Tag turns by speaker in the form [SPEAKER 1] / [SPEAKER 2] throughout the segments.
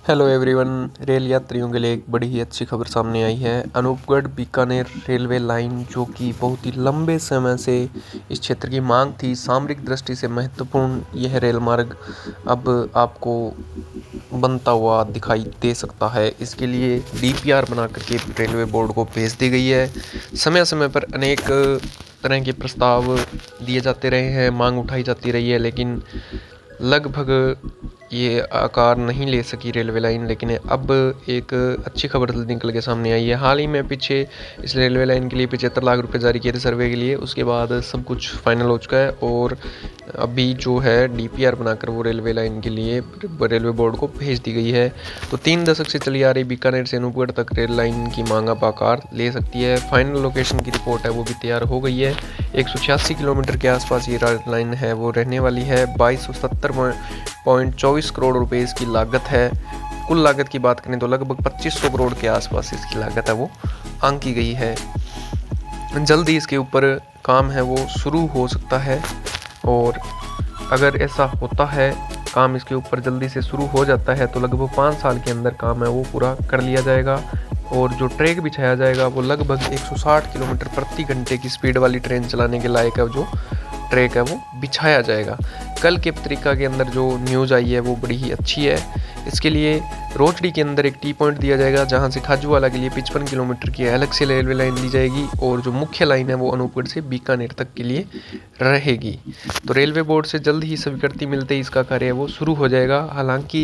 [SPEAKER 1] Hello everyone. Rail यात्रियों के लिए एक बड़ी ही अच्छी खबर सामने आई है। अनूपगढ़ बीकानेर रेलवे लाइन जो कि बहुत ही लंबे समय से इस क्षेत्र की मांग थी, सामरिक दृष्टि से महत्वपूर्ण यह रेल मार्ग अब आपको बनता हुआ दिखाई दे सकता है। इसके लिए डीपीआर बना करके रेलवे बोर्ड को भेज दी गई है। समय समय पर अनेक तरह के प्रस्ताव दिए जाते रहे हैं, मांग उठाई जाती रही है, लेकिन लगभग ये आकार नहीं ले सकी रेलवे लाइन। लेकिन अब एक अच्छी खबर निकल के सामने आई है। हाल ही में पीछे इस रेलवे लाइन के लिए 75 लाख रुपए जारी किए थे सर्वे के लिए। उसके बाद सब कुछ फाइनल हो चुका है और अभी जो है डीपीआर बनाकर वो रेलवे लाइन के लिए रेलवे बोर्ड को भेज दी गई है। तो 3 दशक से चली आ रही बीकानेर से अनूपगढ़ तक रेल लाइन की मांग अब आकार ले सकती है। फाइनल लोकेशन की रिपोर्ट है वो भी तैयार हो गई है। 186 किलोमीटर के आसपास ये रेल लाइन है वो रहने वाली है। 2270.24 करोड़ रुपए इसकी लागत है। कुल लागत की बात करें तो लगभग 2500 करोड़ के आसपास इसकी लागत है वो आंकी गई है। जल्दी इसके ऊपर काम है वो शुरू हो सकता है और अगर ऐसा होता है, काम इसके ऊपर जल्दी से शुरू हो जाता है तो लगभग 5 साल के अंदर काम है वो पूरा कर लिया जाएगा। और जो ट्रैक बिछाया जाएगा वो लगभग 160 किलोमीटर प्रति घंटे की स्पीड वाली ट्रेन चलाने के लायक है जो ट्रैक है वो बिछाया जाएगा। कल के पत्रिका के अंदर जो न्यूज़ आई है वो बड़ी ही अच्छी है। इसके लिए रोचड़ी के अंदर एक टी पॉइंट दिया जाएगा जहां से खाजूवाला के लिए 55 किलोमीटर की अलग से रेलवे लाइन दी जाएगी और जो मुख्य लाइन है वो अनूपगढ़ से बीकानेर तक के लिए रहेगी। तो रेलवे बोर्ड से जल्द ही स्वीकृति मिलते ही इसका कार्य वो शुरू हो जाएगा। हालांकि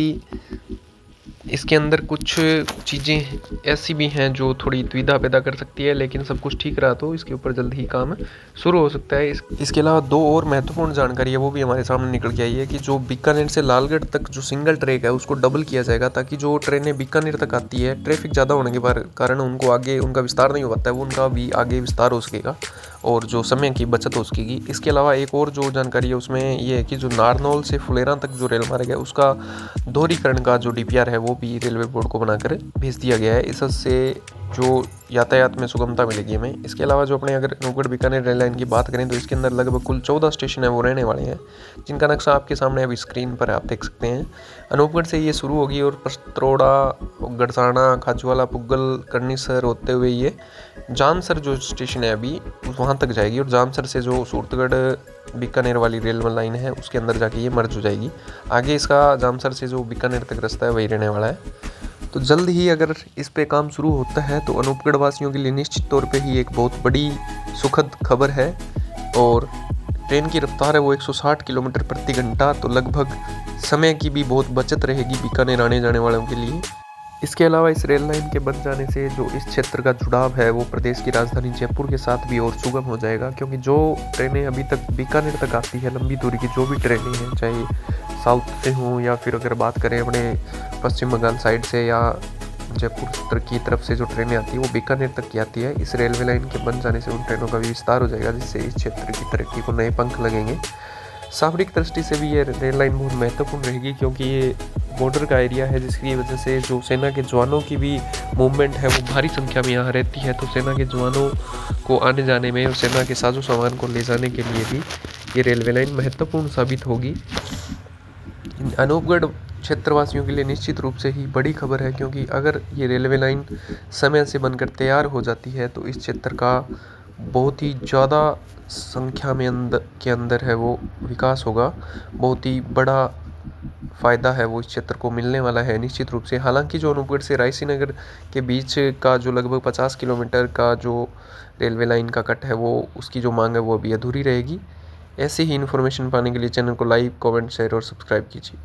[SPEAKER 1] इसके अंदर कुछ चीज़ें ऐसी भी हैं जो थोड़ी दुविधा पैदा कर सकती है, लेकिन सब कुछ ठीक रहा तो इसके ऊपर जल्द ही काम शुरू हो सकता है। इसके अलावा दो और महत्वपूर्ण जानकारी है वो भी हमारे सामने निकल के आई है कि जो बीकानेर से लालगढ़ तक जो सिंगल ट्रैक है उसको डबल किया जाएगा ताकि जो ट्रेनें बीकानेर तक आती है ट्रैफिक ज़्यादा होने के कारण उनको आगे उनका विस्तार नहीं हो पाता है, वो उनका भी आगे विस्तार हो सकेगा और जो समय की बचत हो सकेगी। इसके अलावा एक और जो जानकारी है उसमें ये है कि जो नारनौल से फुलेरा तक जो रेल मार्ग है उसका दोहरीकरण का जो डीपीआर है वो भी रेलवे बोर्ड को बनाकर भेज दिया गया है। इससे जो यातायात में सुगमता मिलेगी हमें। इसके अलावा जो अपने अगर अनूपगढ़ बीकानेर रेल लाइन की बात करें तो इसके अंदर लगभग कुल 14 स्टेशन है वो रहने वाले हैं, जिनका नक्शा आपके सामने अभी स्क्रीन पर आप देख सकते हैं। अनूपगढ़ से ये शुरू होगी और पस्तरोड़ा, गड़साना, खाजूवाला, पुग्गल, करनीसर होते हुए ये जानसर जो स्टेशन है अभी वहाँ तक जाएगी और जानसर से जो सूरतगढ़ बीकानेर वाली रेल लाइन है उसके अंदर जाके ये मर्ज हो जाएगी। आगे इसका जानसर से जो बीकानेर तक रास्ता है वही रहने वाला है। तो जल्द ही अगर इस पे काम शुरू होता है तो अनूपगढ़ वासियों के लिए निश्चित तौर पे ही एक बहुत बड़ी सुखद खबर है। और ट्रेन की रफ्तार है वो 160 किलोमीटर प्रति घंटा, तो लगभग समय की भी बहुत बचत रहेगी बीकानेर आने जाने वालों के लिए। इसके अलावा इस रेल लाइन के बन जाने से जो इस क्षेत्र का जुड़ाव है वो प्रदेश की राजधानी जयपुर के साथ भी और सुगम हो जाएगा, क्योंकि जो ट्रेनें अभी तक बीकानेर तक आती है, लंबी दूरी की जो भी ट्रेनें हैं, चाहे साउथ से हों या फिर अगर बात करें अपने पश्चिम बंगाल साइड से या जयपुर की तरफ से जो ट्रेनें आती है वो बीकानेर तक की आती है। इस रेलवे लाइन के बन जाने से उन ट्रेनों का भी विस्तार हो जाएगा, जिससे इस क्षेत्र की तरक्की को नए पंख लगेंगे। सामरिक दृष्टि से भी ये रेल लाइन बहुत महत्वपूर्ण रहेगी, क्योंकि ये बॉर्डर का एरिया है, जिसकी वजह से जो सेना के जवानों की भी मूवमेंट है वो भारी संख्या में यहाँ रहती है। तो सेना के जवानों को आने जाने में और सेना के साजो सामान को ले जाने के लिए भी ये रेलवे लाइन महत्वपूर्ण साबित होगी। अनूपगढ़ क्षेत्रवासियों के लिए निश्चित रूप से ही बड़ी खबर है, क्योंकि अगर ये रेलवे लाइन समय से बनकर तैयार हो जाती है तो इस क्षेत्र का बहुत ही ज़्यादा संख्या में के अंदर है वो विकास होगा। बहुत ही बड़ा फ़ायदा है वो इस क्षेत्र को मिलने वाला है निश्चित रूप से। हालांकि जो अनूपगढ़ से रायसीनगर के बीच का जो लगभग 50 किलोमीटर का जो रेलवे लाइन का कट है वो उसकी जो मांग है वो अभी अधूरी रहेगी। ऐसी ही इन्फॉर्मेशन पाने के लिए चैनल को लाइक, कमेंट, शेयर और सब्सक्राइब कीजिए।